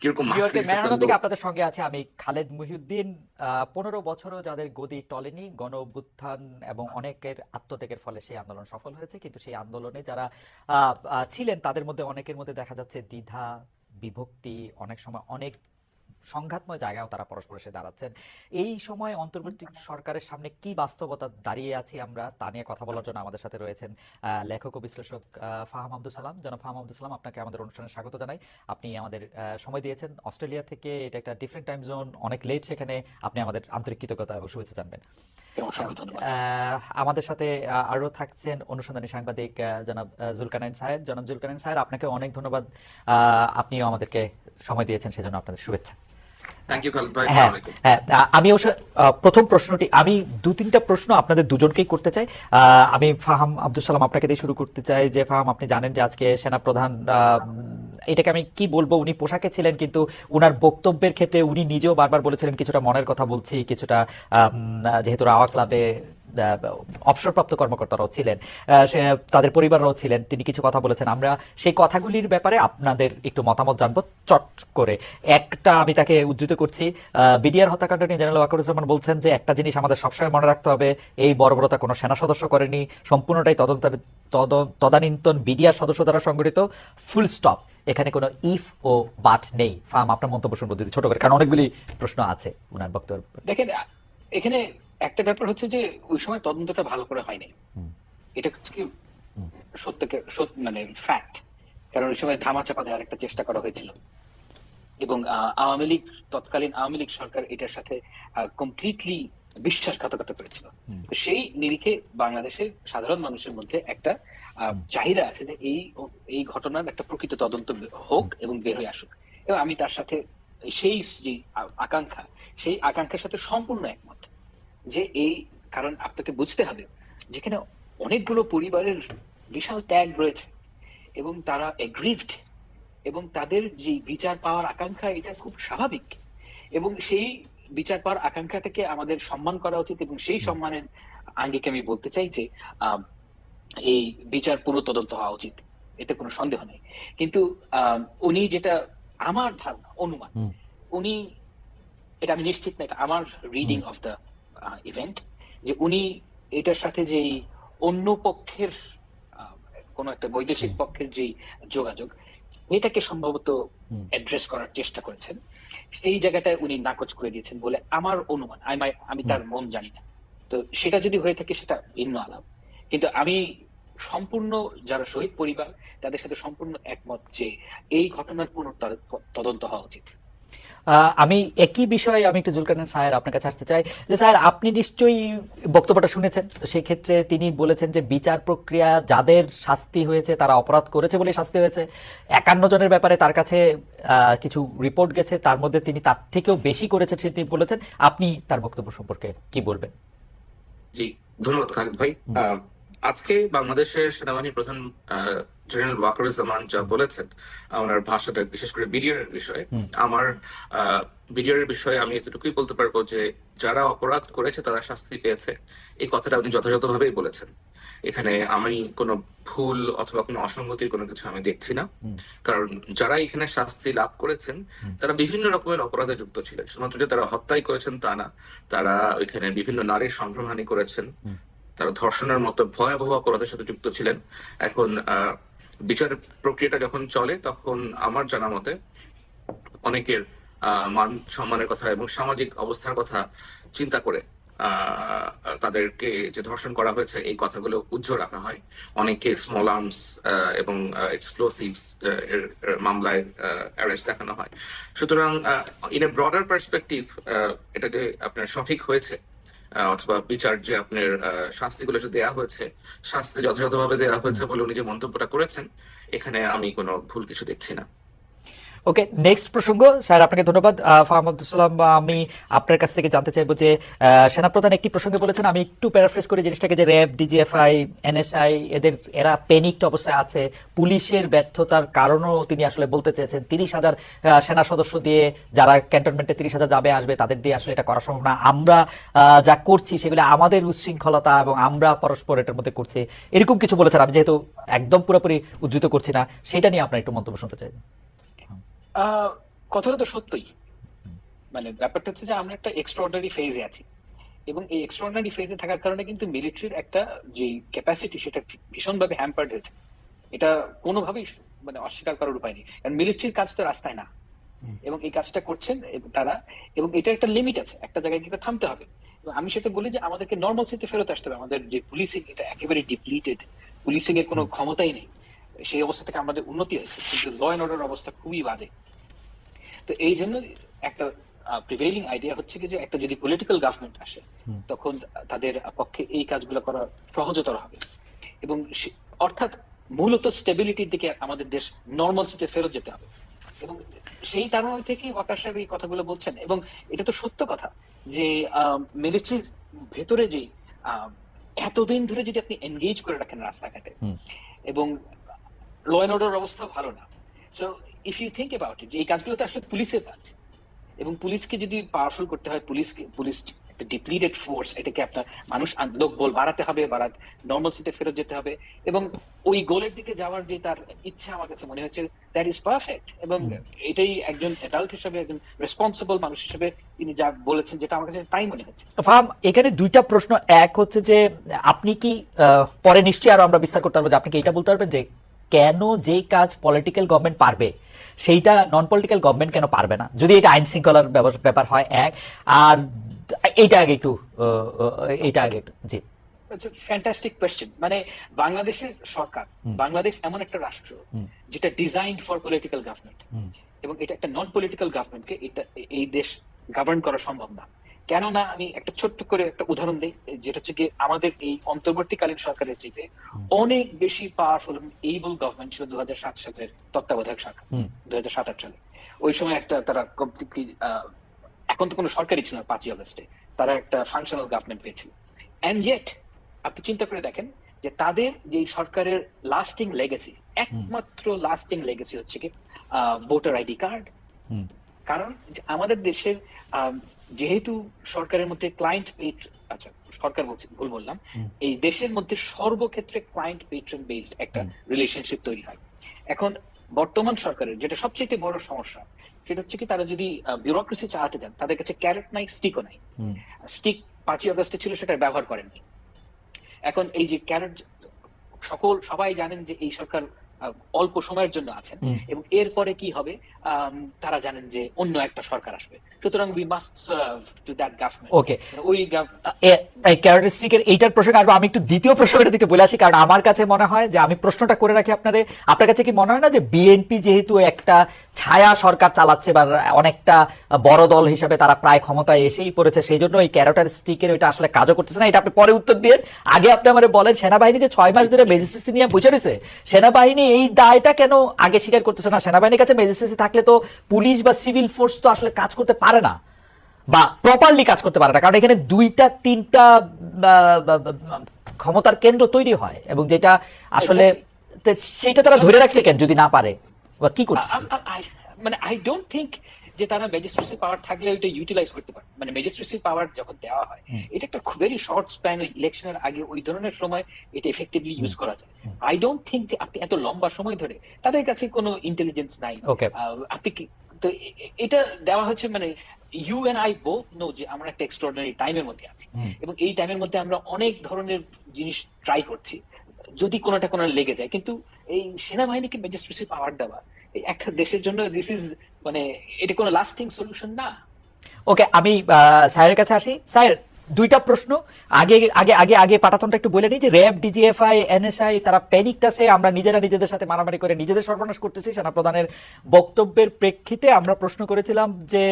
কিরকম new master ইয়র্কের একটা ম্যানহাটন থেকে লোক। আপনাদের সঙ্গে আছে আমি খালেদ মহিউদ্দিন। 15 বছরও যাদের গদি টলেনি, গণ অভ্যুত্থান এবং অনেকের আত্মত্যাগের ফলে সেই আন্দোলন সফল হয়েছে, কিন্তু সেই আন্দোলনে যারা ছিলেন তাদের মধ্যে অনেকের মধ্যে দেখা যাচ্ছে দ্বিধা, বিভক্তি, অনেক সময় অনেক সংঘাতময় জায়গায়ও তারা পরস্পর এসে দাঁড়াচ্ছেন। এই সময় অন্তর্বর্তী সরকারের সামনে কি বাস্তবতা দাঁড়িয়ে আছি আমরা, তা নিয়ে কথা বলার জন্য আমাদের সাথে রয়েছেন লেখক ও বিশ্লেষক ফাহাম আব্দুল সালাম। জনাব ফাহাম আব্দুল সালাম, আপনাকে আমাদের অনুষ্ঠানে স্বাগত জানাই। আপনি আমাদের সময় দিয়েছেন অস্ট্রেলিয়া থেকে, এটা একটা ডিফারেন্ট টাইম জোন, অনেক লেট, সেখানে আপনি আমাদের আন্তরিক কৃতজ্ঞতা এবং শুভেচ্ছা জানবেন। অসংখ্য ধন্যবাদ। আমাদের সাথে আরো থাকছেন অনুসন্ধানী সাংবাদিক জনাব জুলকারনাইন সাহেব। জনাব জুলকারনাইন সাহেব, আপনাকে অনেক ধন্যবাদ, আপনিও আমাদেরকে সময় দিয়েছেন, সেজন্য আপনাদের শুভেচ্ছা। থ্যাংক ইউ খালিদ ভাই, হ্যাঁ, আসসালামু আলাইকুম। হ্যাঁ, আমি অবশ্য প্রথম প্রশ্নটি আমি 2-3টা প্রশ্ন আপনাদের দুজনকেই করতে চাই। আমি ফাহাম আব্দুল সালাম আপনাকে দিয়ে শুরু করতে চাই। যে ফাহাম, আপনি জানেন যে আজকে সেনাপ্রধান, এটাকে আমি কি বলবো, উনি পোশাকে ছিলেন কিন্তু উনার বক্তব্যের ক্ষেত্রে উনি নিজেও বারবার বলেছিলেন কিছুটা মনের কথা বলছি, কিছুটা যেহেতু রাওয়া ক্লাবে অবসরপ্রাপ্ত কর্মকর্তারাও ছিলেন, তাদের পরিবাররাও ছিলেন, তিনি কিছু কথা বলেছেন। আমরা সেই কথাগুলির ব্যাপারে আপনাদের একটু মতামত জানবো চট করে। একটা আমি তাকে উদ্ধৃত করছি, বিডিআর হত্যাকাণ্ড নিয়ে জেনারেল ওয়াকারুজ্জামান বলছেন যে একটা জিনিস আমাদের সবসময় মনে রাখতে হবে, এই বর্বরতা কোনো সেনা সদস্য করেনি, সম্পূর্ণটাই তদানীন্তন বিডিআর সদস্য দ্বারা সংগঠিত, ফুল স্টপ, এখানে কোনো ইফ ও বাট নেই। ফার্ম, আপনার মন্তব্য শুনবো যদি ছোট করে, কারণ অনেকগুলি প্রশ্ন আছে উনার বক্তব্য। দেখেন, এখানে একটা ব্যাপার হচ্ছে যে ওই সময় তদন্তটা ভালো করে হয়নি। এটা হচ্ছে কি সত্যকে মানে ফ্যাক্ট। কারণ ওই সময় ধামাচাপা দেওয়ার একটা চেষ্টা করা হয়েছিল এবং আওয়ামী লীগ, তৎকালীন আওয়ামী লীগ সরকার এটার সাথে কমপ্লিটলি বিশ্বাসঘাতকতা করেছিল। তো সেই নিরিখে বাংলাদেশের সাধারণ মানুষের মধ্যে একটা চাহিদা আছে যে এই ঘটনার একটা প্রকৃত তদন্ত হোক এবং বের হয়ে আসুক। এবং আমি তার সাথে সেই যে আকাঙ্ক্ষা, সেই আকাঙ্ক্ষার সাথে সম্পূর্ণ একমত যে কারণ আপনাকে বুঝতে হবে যেখানে অনেকগুলো পরিবারের বিশাল ত্যাগ রয়েছে এবং তারা এগ্রিভড এবং তাদের যে বিচার পাওয়ার আকাঙ্ক্ষা, এটা খুব স্বাভাবিক এবং সেই বিচার পাওয়ার আকাঙ্ক্ষাটাকে আমাদের সম্মান করা উচিত। এবং সেই সম্মানের আঙ্গিকে আমি বলতে চাই যে এই বিচার পুরো তদন্ত হওয়া উচিত, এতে কোনো সন্দেহ নেই। কিন্তু উনি যেটা, আমার ধারণা, অনুমান, উনি, এটা আমি নিশ্চিত না, এটা আমার রিডিং অফ দ্য ইভেন্ট, যে উনি এটার সাথে যেই অন্য পক্ষের কোন একটা বৈদেশিক পক্ষের যেই যোগাযোগ, এটাকে সম্ভবত অ্যাড্রেস করার চেষ্টা করেছেন। সেই জায়গাটায় উনি নাকচ করে দিয়েছেন বলে আমার অনুমান। আমি তার মন জানি না, তো সেটা যদি হয়ে থাকে সেটা ভিন্ন আলাপ। কিন্তু আমি সম্পূর্ণ, যারা শহীদ পরিবার তাদের সাথে সম্পূর্ণ একমত যে এই ঘটনার পুনঃ তদন্ত হওয়া উচিত। আমি একই বিষয়ে আমি একটু জুলকারনাইন স্যার আপনার কাছে আসতে চাই যে স্যার, আপনি নিশ্চয়ই বক্তব্যটা শুনেছেন। সেই ক্ষেত্রে তিনি বলেছেন যে বিচার প্রক্রিয়া, যাদের শাস্তি হয়েছে তারা অপরাধ করেছে বলে শাস্তি হয়েছে। 51 জনের ব্যাপারে তার কাছে কিছু রিপোর্ট গেছে, তার মধ্যে তিনি তার থেকেও বেশি করেছেন সে তিনি বলেছেন। আপনি তার বক্তব্য সম্পর্কে কি বলবেন? জি, ধন্যবাদ খালিদ ভাই। আজকে বাংলাদেশের সেনাবাহিনী প্রধান জেনারেল ওয়াকারুজ্জামান যা বলেছেন, ওনার ভাষাটা, বিশেষ করে বিডিআর এর বিষয়ে, আমার বিডিআর এর বিষয়ে আমি এতটুকুই বলতে পারবো যে যারা অপরাধ করেছে তারা শাস্তি পেয়েছে, এই কথাটা উনি যথাযথভাবেই বলেছেন। এখানে আমি কোনো ভুল অথবা কোনো অসঙ্গতির কোনো কিছু আমি দেখছি না। কারণ যারা এখানে শাস্তি লাভ করেছেন তারা বিভিন্ন রকমের অপরাধে যুক্ত ছিলেন। শুধুমাত্র যে তারা হত্যাই করেছেন তা না, তারা এখানে বিভিন্ন নারীর সম্ভ্রমহানি করেছেন, তারা ধর্ষণের মতো ভয়াবহ অপরাধের সাথে যুক্ত ছিলেন। এখন বিচার প্রক্রিয়াটা যখন চলে তখন আমার জানা মতে অনেকের মান সম্মানের কথা এবং সামাজিক অবস্থার কথা চিন্তা করে তাদেরকে যে ধর্ষণ করা হয়েছে এই কথাগুলো উজ্জ্বল রাখা হয়। অনেকে স্মল আর্মস এবং এক্সপ্লোসিভস এর মামলায় অ্যারেস্ট দেখানো হয়। সুতরাং ইন এ ব্রডার পার্সপেক্টিভ এটা যে আপনার সঠিক হয়েছে, অথবা বিচার যে আপনার শাস্তিগুলো যে দেওয়া হয়েছে, শাস্তি যথাযথভাবে দেওয়া হয়েছে বলে উনি যে মন্তব্যটা করেছেন, এখানে আমি কোনো ভুল কিছু দেখছি না। ওকে, নেক্সট প্রসঙ্গ। স্যার, আপনাকে ধন্যবাদ। ফাহাম আব্দুল সালাম, আমি আপনার কাছ থেকে জানতে চাইবো যে সেনাপ্রধান একটি প্রসঙ্গে বলেছেন, আমি একটু প্যারাফ্রেজ করি জিনিসটাকে, যে র্যাব, ডিজিএফআই, এনএসআই এরা প্যানিকড অবস্থায় আছে, পুলিশের ব্যর্থতার কারণও তিনি আসলে বলতে চেয়েছেন। 30,000 সেনা সদস্য দিয়ে যারা ক্যান্টনমেন্টে 30,000 যাবে আসবে, তাদের দিয়ে আসলে এটা করা সম্ভব না। আমরা যা করছি সেগুলো আমাদের উচ্ছৃঙ্খলতা এবং আমরা পরস্পর এটার মধ্যে করছি, এরকম কিছু বলেছেন। আমি যেহেতু একদম পুরোপুরি উদ্ধৃত করছি না, সেটা নিয়ে আপনার একটু মন্তব্য শুনতে চাই। আহ কথাটা তো সত্যই। মানে ব্যাপারটা হচ্ছে যে আমরা একটা এক্সট্রাঅর্ডিনারি ফেজে আছি, এবং এই এক্সট্রাঅর্ডিনারি ফেজে থাকার কারণে কিন্তু মিলিটারির একটা যে ক্যাপাসিটি সেটা ভীষণভাবে হ্যাম্পার্ড হয়েছে। এটা কোনোভাবেই মানে অস্বীকার করার উপায় নেই, কারণ মিলিটারির কাজ তো রাস্তায় না, এবং এই কাজটা করছেন তারা, এবং এটা একটা লিমিট আছে, একটা জায়গায় গিয়ে থামতে হবে। এবং আমি সেটা বলি যে আমাদেরকে নর্মাল সিতে ফেরত আসতে হবে। আমাদের যে পুলিশিং এটা একেবারে ডিপ্লিটেড, পুলিশিং এর কোনো ক্ষমতাই নেই। সেই অবস্থা থেকে আমাদের উন্নতি হয়েছে, কিন্তু ল অ্যান্ড অর্ডার অবস্থা খুবই বাজে। তো এই জন্য একটা প্রিভেইলিং আইডিয়া হচ্ছে কি যে একটা যদি পলিটিক্যাল গভর্নমেন্ট আসে, তখন তাদের পক্ষে এই কাজগুলো করা সহজতর হবে। এবং অর্থাৎ মূলত স্টেবিলিটির দিকে আমাদের দেশ নর্মাল সিতে ফেরত যেতে হবে। এবং সেই তারণা থেকে ওয়াকার সাহেব এই কথাগুলো বলছেন, এবং এটা তো সত্য কথা যে মিলিটারির ভেতরে যে আহ, এতদিন ধরে যদি আপনি এনগেজ করে রাখেন রাস্তাঘাটে, এবং ল অ্যান্ড অর্ডার অবস্থা ভালো না। So if you think about it, এই কাজগুলো তো আসলে পুলিশের কাজ, এবং পুলিশকে যদি পাওয়ারফুল করতে হয়, পুলিশ একটা ডিপ্লিটেড ফোর্স, এটাকে আপনার মানুষ লোক বল বাড়াতে হবে, নর্মাল সিটে ফেরত যেতে হবে, এবং ওই গোলের দিকে যাওয়ার যে তার ইচ্ছা আমার কাছে মনে হচ্ছে দ্যাট ইজ পারফেক্ট। এবং এটাই একজন অ্যাডাল্ট হিসেবে, একজন রেসপন্সিবল মানুষ হিসেবে তিনি যা বলেছেন, যেটা আমার কাছে তাই মনে হচ্ছে। ফাহাম, এখানে দুইটা প্রশ্ন। এক হচ্ছে যে আপনি কি পরে নিশ্চয়ই আরো আমরা বিস্তার করতে পারবো, যে আপনি কি এটা বলতে পারবেন যে কেন যেই কাজ পলিটিক্যাল গভর্নমেন্ট পারবে সেইটা নন পলিটিক্যাল গভর্নমেন্ট কেন পারবে না, যদি এটা আইন শৃঙ্খলার ব্যাপার হয়? এক, আর এইটা আগে একটু জি। Fantastic question. মানে বাংলাদেশের সরকার, বাংলাদেশ এমন একটা রাষ্ট্র যেটা ডিজাইনড ফর পলিটিক্যাল গভর্নমেন্ট, এবং এটা একটা নন পলিটিক্যাল গভর্নমেন্টকে এই দেশ গভর্ন করা সম্ভব না। কেননা আমি একটা ছোট্ট করে একটা উদাহরণ দিই, যেটা হচ্ছে কি আমাদের এই অন্তর্বর্তীকালীন সরকারের চাইতে অনেক বেশি পাওয়ারফুল এইবল গভর্নমেন্ট ছিল 2007 সালের তত্ত্বাবধায়ক সরকার। 2007 সালে ওই সময় একটা তারা কমপ্লিটলি, এখন তো কোনো সরকারই ছিল না 5ই আগস্টে, তারা একটা ফাংশনাল গভর্নমেন্ট পেয়েছিল। এন্ড ইয়েট আপনি চিন্তা করে দেখেন যে তাদের যে সরকারের লাস্টিং লেগেসি, একমাত্র লাস্টিং লেগেসি হচ্ছে কি ভোটার আইডি কার্ড। কারণ আমাদের দেশের যেহেতু সরকারের মধ্যে ক্লায়েন্ট আচ্ছা সরকার বলছি, ভুল বললাম, এই দেশের মধ্যে সর্বক্ষেত্রে ক্লায়েন্ট পেট্রন বেসড একটা রিলেশনশিপ তৈরি হয়। এখন বর্তমান সরকারের যেটা সবচেয়ে বড় সমস্যা, সেটা হচ্ছে কি তারা যদি বিউরোক্রেসি চালাতে যান, তাদের কাছে ক্যারেট নাই, স্টিকও নাই। স্টিক 5ই আগস্টে ছিল, সেটা ব্যবহার করেননি। এখন এই যে ক্যারেট, সবাই জানেন যে এই সরকার অল্প সময়ের জন্য আছেন, এবং এরপরে কি হবে তারা জানেন যে অন্য একটা সরকার আসবে, সুতরাং we must serve to that government. Okay, ওই এই ক্যারেক্টারিস্টিকের এইটার প্রসঙ্গে আসবো। আমি একটু দ্বিতীয় প্রসঙ্গের দিকে বলে আসি, কারণ আমার কাছে মনে হয় যে আমি প্রশ্নটা করে রাখি আপনার কাছে কি মনে হয় না যে বিএনপি যেহেতু একটা ছায়া সরকার চালাচ্ছে বা অনেকটা বড় দল হিসেবে তারা প্রায় ক্ষমতায় এসেই পড়েছে, সেই জন্য এই ক্যারেক্টারিস্টিকের ওইটা আসলে কাজও করতেছে না? এটা আপনি পরে উত্তর দিয়ে আগে আপনি আমার বলেন, সেনাবাহিনী যে 6 মাস ধরে ম্যাজিস্ট্রেসি নিয়ে বসে রয়েছে, সেনাবাহিনী এই দায়টা কেন আগে স্বীকার করতেছে না? সেনাবাহিনীর কাছে ম্যাজিস্ট্রেসি থাকলে তো পুলিশ বা সিভিল ফোর্স তো আসলে কাজ করতে পারে না, বা প্রপারলি কাজ করতে পারে না, কারণ এখানে 2টা 3টা ক্ষমতার কেন্দ্র তৈরি হয়, এবং যেটা আসলে সেটা তারা ধরে রাখছে কেন যদি না পারে, বা কি করছে? মানে আই ডোন্ট থিংক যে তারা ম্যাজিস্ট্রেসি পাওয়ার থাকলে ওইটা ইউটিলাইজ করতে পারে। মানে ম্যাজিস্ট্রেসি পাওয়ার যখন দেওয়া হয়, এটা একটা ভেরি শর্ট স্প্যান, ইলেকশনের আগে ওই ধরনের সময় এটা এফেক্টিভলি ইউজ করা যায়। আই ডোন্ট থিংক যে আপনি এত লম্বা সময় ধরে, তাদের কাছে কোনো ইন্টেলিজেন্স নাই। আপনি কি তো এটা দেওয়া হচ্ছে, মানে you and I both know যে আমরা একটা এক্সট্রাঅর্ডিনারি টাইমের মধ্যে আছি, এবং এই টাইমের মধ্যে আমরা অনেক ধরনের জিনিস ট্রাই করছি, যদি কোনোটা কোনো লেগে যায়। কিন্তু এই সেনাবাহিনীকে ম্যাজিস্ট্রেসি পাওয়ার দেওয়া একটা দেশের জন্য দিস ইজ, মানে এটা কোনো লাস্টিং সলিউশন না। ওকে, আমি স্যারের কাছে আসি। স্যার, 2টা প্রশ্ন। আগে আগে আগে আগে পাঠাতনটা একটু বলে নিই যে র্যাব, ডিজিএফআই, এনএসআই তারা প্যানিকটাসে আমরা নিজেদের সাথে মারামারি করে নিজেদের সর্বনাশ করতেছি। সেনাপ্রধানের বক্তব্যের প্রেক্ষিতে আমরা প্রশ্ন করেছিলাম যে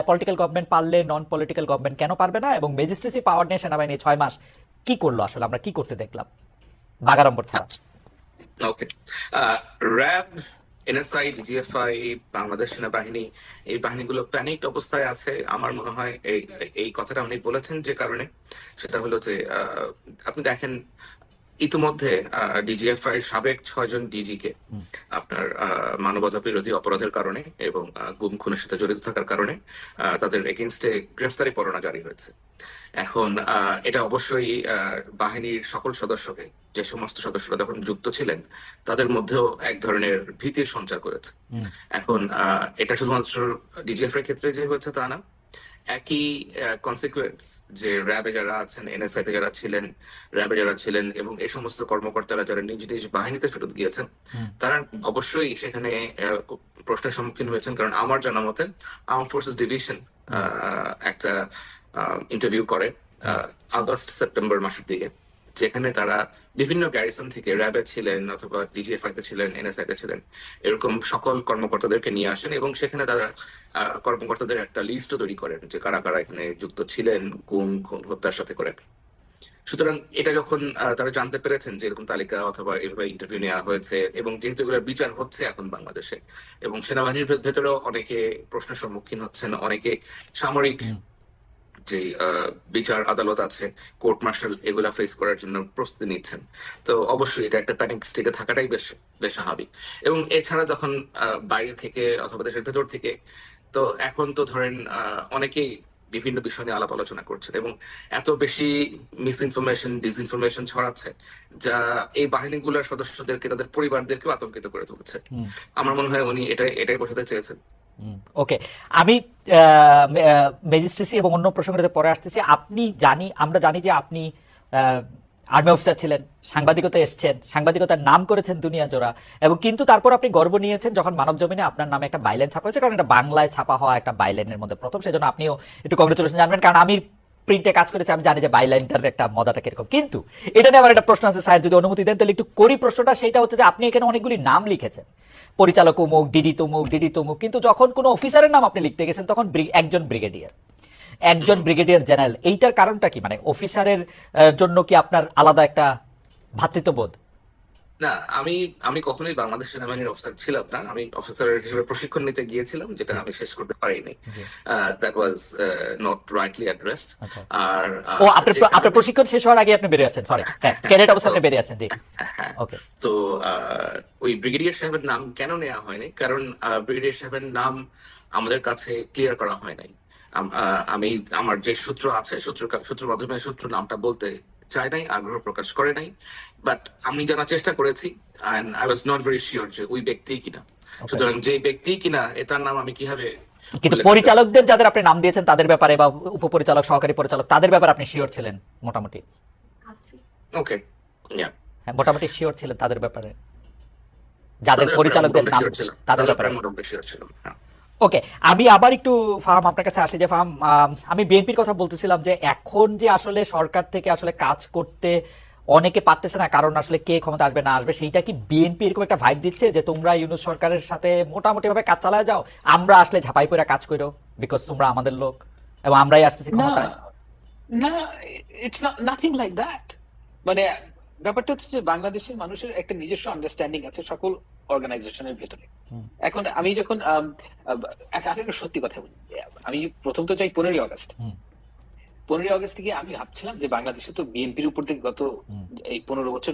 পলিটিক্যাল গভর্নমেন্ট পারলে নন পলিটিক্যাল গভর্নমেন্ট কেন পারবে না, এবং ম্যাজিস্ট্রেসি পাওয়ার নিয়ে সেনাবাহিনী 6 মাস কি করলো, আসলে আমরা কি করতে দেখলাম বাগাড়ম্বর ছাড়া? ওকে, র্যাব, এনএসআই, ডিজিএফআই, বাংলাদেশ সেনাবাহিনী, এই বাহিনীগুলো প্যানিক অবস্থায় আছে। আমার মনে হয় এই কথাটা উনি বলেছেন যে কারণে, সেটা হলো যে আপনি দেখেন ইতিমধ্যে ডিজিএফআই সাবেক 6 জন ডিজিকে হুম। আপনার মানবতা বিরোধী অপরাধের কারণে এবং গুম খুনের সাথে জড়িত থাকার কারণে তাদের এগেনস্টে গ্রেফতারি পরোয়ানা জারি হয়েছে। এখন এটা অবশ্যই বাহিনীর সকল সদস্যকে, যে সমস্ত সদস্যরা তখন যুক্ত ছিলেন, তাদের মধ্যেও এক ধরনের ভীতির সঞ্চার করেছে। হুম। এখন এটা শুধুমাত্র ডিজিএফ এর ক্ষেত্রে যে হয়েছে তা না, একই কনসিকুয়েন্স যে র্যাবে যারা আছেন, এনএসআই তে যারা ছিলেন, র্যাবে যারা ছিলেন এবং এই সমস্ত কর্মকর্তারা যারা নিজ নিজ বাহিনীতে ফেরত গিয়েছেন, হুম। তারা অবশ্যই সেখানে প্রশ্নের সম্মুখীন হয়েছেন। কারণ আমার জানা মতে আর্ম ফোর্সেস ডিভিশন একটা ইন্টারভিউ করে আগস্ট সেপ্টেম্বর মাসের দিকে, যেখানে তারা বিভিন্ন গ্যারিসন থেকে র্যাবে ছিলেন অথবা ডিজিএফআই তে ছিলেন, এনএসআই তে ছিলেন, এরকম সকল কর্মকর্তাদেরকে নিয়ে আসেন এবং সেখানে তারা কর্মকর্তাদের একটা লিস্টও তৈরি করেন যে কারা কারা এখানে যুক্ত ছিলেন গুম খুন হত্যার সাথে করে। সুতরাং এটা যখন তারা জানতে পেরেছেন যে এরকম তালিকা অথবা এভাবে ইন্টারভিউ নেওয়া হয়েছে এবং যেহেতু এগুলোর বিচার হচ্ছে এখন বাংলাদেশে এবং সেনাবাহিনীর ভেতরেও অনেকে প্রশ্নের সম্মুখীন হচ্ছেন, অনেকে সামরিক হুম। যে বিচার আদালত আছে, কোর্ট মার্শাল, এগুলা ফেস করার জন্য প্রস্তুতি নিচ্ছেন। তো অবশ্যই এটা একটা প্যানিক স্টেটে থাকাটাই বেশ বেশ স্বাভাবিক। এবং এছাড়া যখন বাইরে থেকে অথবা দেশের ভেতর থেকে, তো এখন তো ধরেন অনেকেই বিভিন্ন বিষয় নিয়ে আলাপ আলোচনা করছেন এবং এত বেশি মিস ইনফরমেশন, ডিসইনফরমেশন ছড়াচ্ছে যা এই বাহিনীগুলোর সদস্যদেরকে, তাদের পরিবারদেরকেও আতঙ্কিত করে তুলছে। হুম। আমার মনে হয় উনি এটাই বোঝাতে চেয়েছেন। ওকে, আমি ম্যাজিস্ট্রেসি এবং অন্য প্রসঙ্গটাতে পরে আসতেছি। আমরা জানি যে আপনি আর্মি অফিসার ছিলেন, সাংবাদিকতা এসছেন, সাংবাদিকতার নাম করেছেন দুনিয়া জোড়া, এবং কিন্তু তারপর আপনি গর্ব নিয়েছেন যখন মানব জমিনে আপনার নামে একটা বাইলেন ছাপা হয়েছে, কারণ এটা বাংলায় ছাপা হওয়া একটা বাইলেনের মধ্যে প্রথম, সেজন্য আপনিও একটু কংগ্রেচুলেশন জানবেন, কারণ আমি প্রিন্টে কাজ করেছি, আমি জানি যে বাইলাইনটার একটা মজাটা কিরকম। কিন্তু এটা নিয়ে আমার একটা প্রশ্ন আছে, স্যার যদি অনুমতি দেন তাহলে একটু করি প্রশ্নটা। সেটা হচ্ছে যে আপনি এখানে অনেকগুলি নাম লিখেছেন, পরিচালক অমুক, ডিডি তমুক, কিন্তু যখন কোনো অফিসারের নাম আপনি লিখতে গেছেন তখন একজন ব্রিগেডিয়ার জেনারেল। এইটার কারণটা কি? মানে অফিসারের জন্য কি আপনার আলাদা একটা ভ্রাতৃত্ববোধ? না, আমি কখনোই বাংলাদেশ সেনাবাহিনীর অফিসার ছিলাম না। আমি অফিসার হিসেবে প্রশিক্ষণ নিতে গিয়েছিলাম, যেটা আমি শেষ করতে পারিনি। That was not rightly addressed. আচ্ছা। আর ও, আপনার প্রশিক্ষণ শেষ হওয়ার আগে আপনি বেরিয়ে আসছেন, সরি, ক্যাডেট অবস্থায় আপনি বেরিয়ে আসছেন, জি। ওকে। তো ওই ব্রিগেডিয়ার সাহেবের নাম কেন নেওয়া হয়নি? কারণ ব্রিগেডিয়ার সাহেবের নাম আমাদের কাছে ক্লিয়ার করা হয় নাই। আমি আমার যে সূত্র আছে, সূত্র মাধ্যমে সূত্র নামটা বলতে চাই নাই, আগ্রহ প্রকাশ করে নাই। বাট আমি জানার চেষ্টা করেছি, and I was not very sure যে ওই ব্যক্তি কিনা। সুতরাং যে ব্যক্তি কিনা তার নাম আমি কিভাবে। কিন্তু পরিচালকদের যাদের আপনি নাম দিয়েছেন তাদের ব্যাপারে, বা উপপরিচালক, সহকারী পরিচালক, তাদের ব্যাপারে আপনি শিওর ছিলেন মোটামুটি? ওকে, হ্যাঁ, মোটামুটি শিওর ছিলেন তাদের ব্যাপারে, যাদের পরিচালকদের নাম, তাদের ব্যাপারে মোটামুটি শিওর ছিলাম। ওকে, আমি আবার একটু ফাহাম আপনার কাছে আসি যে ফাহাম, আমি বিএনপির কথা বলতেছিলাম যে এখন যে আসলে সরকার থেকে আসলে কাজ করতে অনেকে পারতেছে না, কারণ আসলে কে ক্ষমতা আসবে না আসবে, সেইটা কি বিএনপি এরকম একটা ভাইব দিচ্ছে যে তোমরা ইউনূস সরকারের সাথে মোটামুটি ভাবে কাজ চালায় যাও, আমরা আসলে ঝাঁপাই করে কাজ করো, বিকজ তোমরা আমাদের লোক এবং আমরাই আসতেছি ক্ষমতায়? না, ইটস নাথিং লাইক দ্যাট। মানে ব্যাপারটা হচ্ছে যে বাংলাদেশের মানুষের একটা নিজস্ব আন্ডারস্ট্যান্ডিং আছে সকল অর্গানাইজেশনের ভেতরে। এখন আমি যখন একটা সত্যি কথা বলি, আমি প্রথম তো চাই 15ই আগস্ট। 15ই আগস্ট থেকে আমি ভাবছিলাম যে বাংলাদেশে তো বিএনপির উপর থেকে গত এই 15 বছর